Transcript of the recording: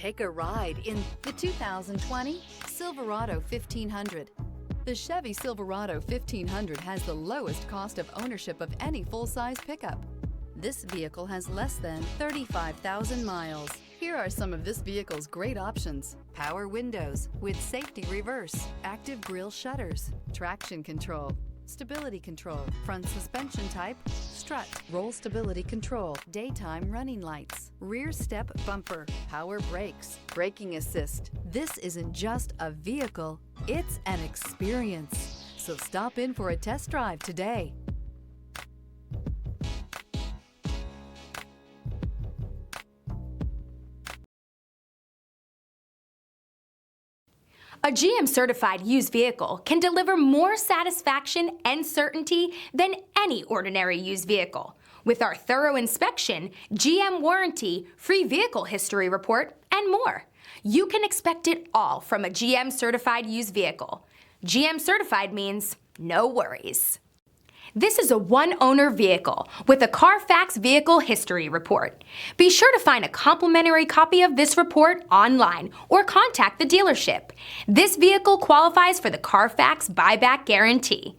Take a ride in the 2020 Silverado 1500. The Chevy Silverado 1500 has the lowest cost of ownership of any full-size pickup. This vehicle has less than 35,000 miles. Here are some of this vehicle's great options: power windows with safety reverse, active grille shutters, traction control, stability control, front suspension type, strut, roll stability control, daytime running lights, rear step bumper, power brakes, braking assist. This isn't just a vehicle, it's an experience. So stop in for a test drive today. A GM-certified used vehicle can deliver more satisfaction and certainty than any ordinary used vehicle. With our thorough inspection, GM warranty, free vehicle history report, and more. You can expect it all from a GM-certified used vehicle. GM-certified means no worries. This is a one-owner vehicle with a Carfax Vehicle History Report. Be sure to find a complimentary copy of this report online or contact the dealership. This vehicle qualifies for the Carfax Buyback Guarantee.